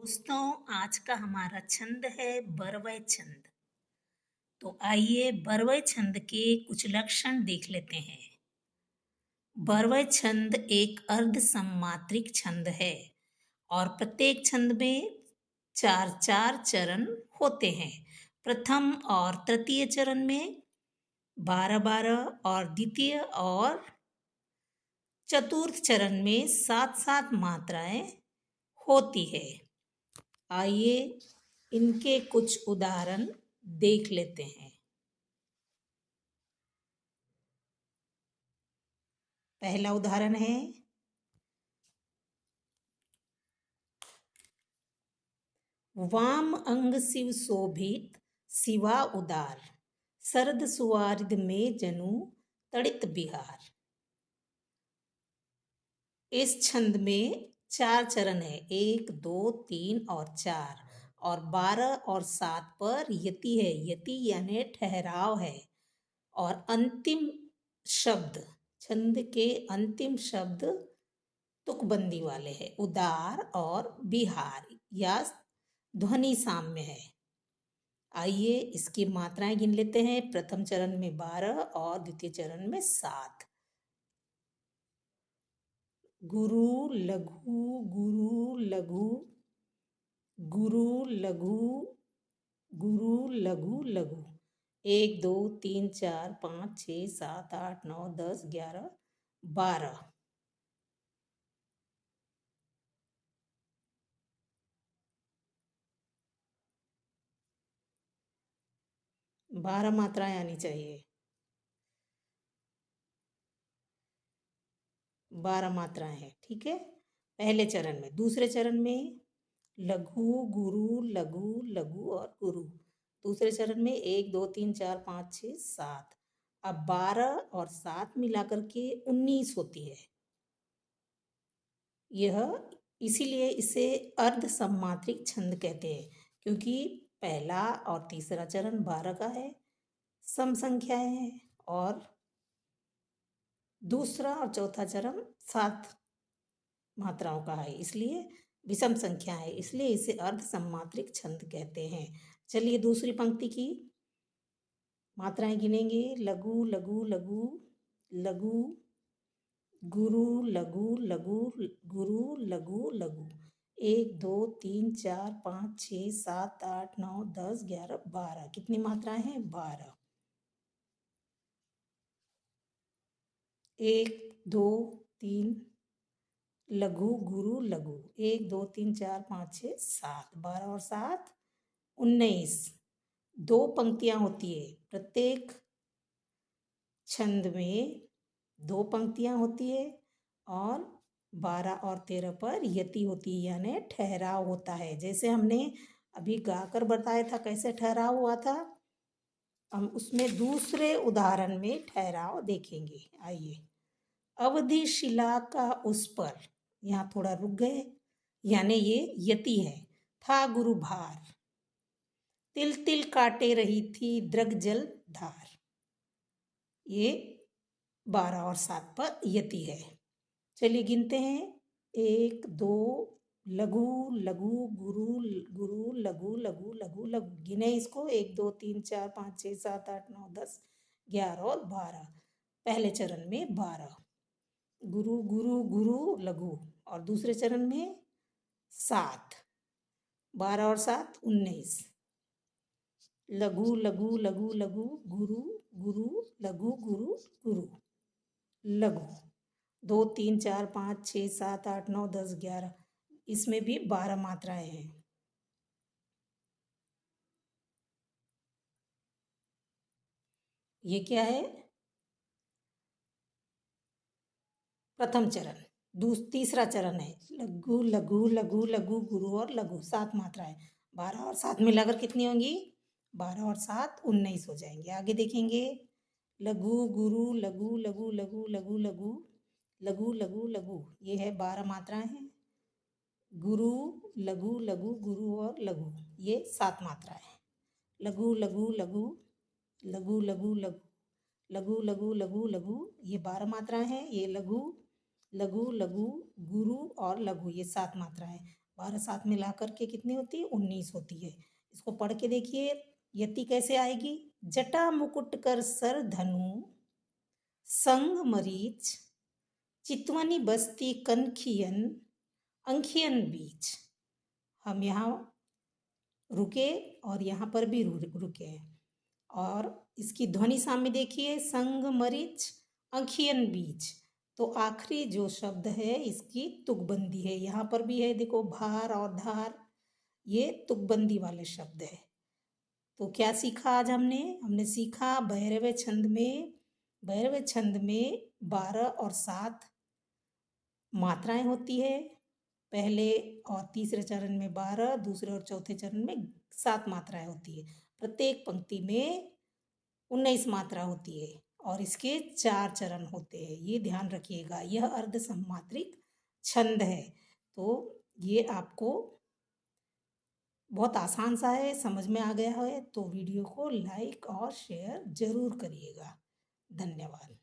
दोस्तों, आज का हमारा छंद है बरवय छंद। तो आइए बरवय छंद के कुछ लक्षण देख लेते हैं। बरवय छंद एक अर्ध सम्मात्रिक छंद है और प्रत्येक छंद में चार चार चरण होते हैं। प्रथम और तृतीय चरण में 12-12 और द्वितीय और चतुर्थ चरण में 7-7 मात्राएं होती है। आइए इनके कुछ उदाहरण देख लेते हैं। पहला उदाहरण है वाम अंग शिव शोभित शिवा उदार, शरद सुवारिद में जनु तड़ित बिहार। इस छंद में 4 चरण है, 1, 2, 3 और 4 और 12 और 7 पर यति है। यति यानी ठहराव है और अंतिम शब्द, छंद के अंतिम शब्द तुकबंदी वाले हैं, उदार और बिहार या ध्वनि साम्य है। आइए इसकी मात्राएं गिन लेते हैं। प्रथम चरण में 12 और द्वितीय चरण में 7। गुरु लघु गुरु लघु गुरु लघु गुरु लघु लघु। 1 2 3 4 5 6 7 8 9 10 11 12। 12 मात्राएं आनी चाहिए। 12 मात्राएं हैं, ठीक है, पहले चरण में। दूसरे चरण में लघु गुरु लघु लघु और गुरु। दूसरे चरण में 1 2 3 4 5 6 7। अब 12 और 7 मिलाकर के 19 होती है। यह इसीलिए इसे अर्ध सम्मात्रिक छंद कहते हैं, क्योंकि पहला और तीसरा चरण 12 का है, सम संख्याएं हैं, और दूसरा और चौथा चरण 7 मात्राओं का है, इसलिए विषम संख्या है, इसलिए इसे अर्ध सम्मात्रिक छंद कहते हैं। चलिए दूसरी पंक्ति की मात्राएं गिनेंगे। लघु लघु लघु लघु गुरु लघु लघु गुरु लघु लघु। 1 2 3 4 5 6 7 8 9 10 11 12। कितनी मात्राएं हैं? 12। 1 2 3 लघु गुरु लघु। 1 2 3 4 5 6 7। 12 और 7 19। 2 पंक्तियां होती है, प्रत्येक छंद में 2 पंक्तियां होती है और 12 और 13 पर यति होती है, यानी ठहराव होता है। जैसे हमने अभी गाकर बताया था कैसे ठहराव हुआ था, हम उसमें दूसरे उदाहरण में ठहराव देखेंगे। आइए। अवधि शिला का उस पर, यहाँ थोड़ा रुक गए, यानी ये यति है। था गुरु भार, तिल तिल काटे रही थी द्रग जल धार। ये 12 और 7 पर यति है। चलिए गिनते हैं। 1 2 लघु लघु गुरु गुरु लघु लघु लघु लघु। गिने इसको। 1 2 3 4 5 6 7 8 9 10 11 और 12। पहले चरण में 12 गुरु गुरु गुरु लघु, और दूसरे चरण में 7। 12 और 7 19। लघु लघु लघु लघु गुरु गुरु लघु गुरु गुरु लघु। 2 3 4 5 6 7 8 9 10 11। इसमें भी 12 मात्राएं हैं। ये क्या है? प्रथम चरण। तीसरा चरण है लघु लघु लघु लघु गुरु और लघु। 7 मात्राएं। 12 और 7 मिलाकर कितनी होंगी? 12 और 7 19 हो जाएंगे। आगे देखेंगे। लघु गुरु लघु लघु लघु लघु लघु लघु लघु लघु। ये है 12 मात्राएं हैं। गुरु लघु लघु गुरु और लघु, ये 7 मात्राएं हैं। लघु लघु लघु लघु लघु लघु लघु लघु लघु लघु, ये 12 मात्राएं हैं। ये लघु लघु लघु गुरु और लघु, ये 7 मात्राएं। 12 7 मिला करके कितनी होती है? 19 होती है। इसको पढ़ के देखिए, यति कैसे आएगी? जटा मुकुट कर सर धनु, संग मरीच, चितवनी बस्ती कनखियन, अंखियन बीच। हम यहाँ रुके और यहाँ पर भी रुके हैं। और इसकी ध्वनि साम्य देखिए, संग मरीच, अंखियन बीच। तो आखिरी जो शब्द है इसकी तुकबंदी है। यहाँ पर भी है, देखो, भार और धार, ये तुकबंदी वाले शब्द है। तो क्या सीखा आज हमने? हमने सीखा भैरव छंद में 12 और 7 मात्राएं होती है। पहले और तीसरे चरण में 12, दूसरे और चौथे चरण में 7 मात्राएं होती है। प्रत्येक पंक्ति में 19 मात्रा होती है और इसके 4 चरण होते हैं। ये ध्यान रखिएगा, यह अर्ध सममात्रिक छंद है। तो ये आपको बहुत आसान सा है, समझ में आ गया है तो वीडियो को लाइक और शेयर जरूर करिएगा। धन्यवाद।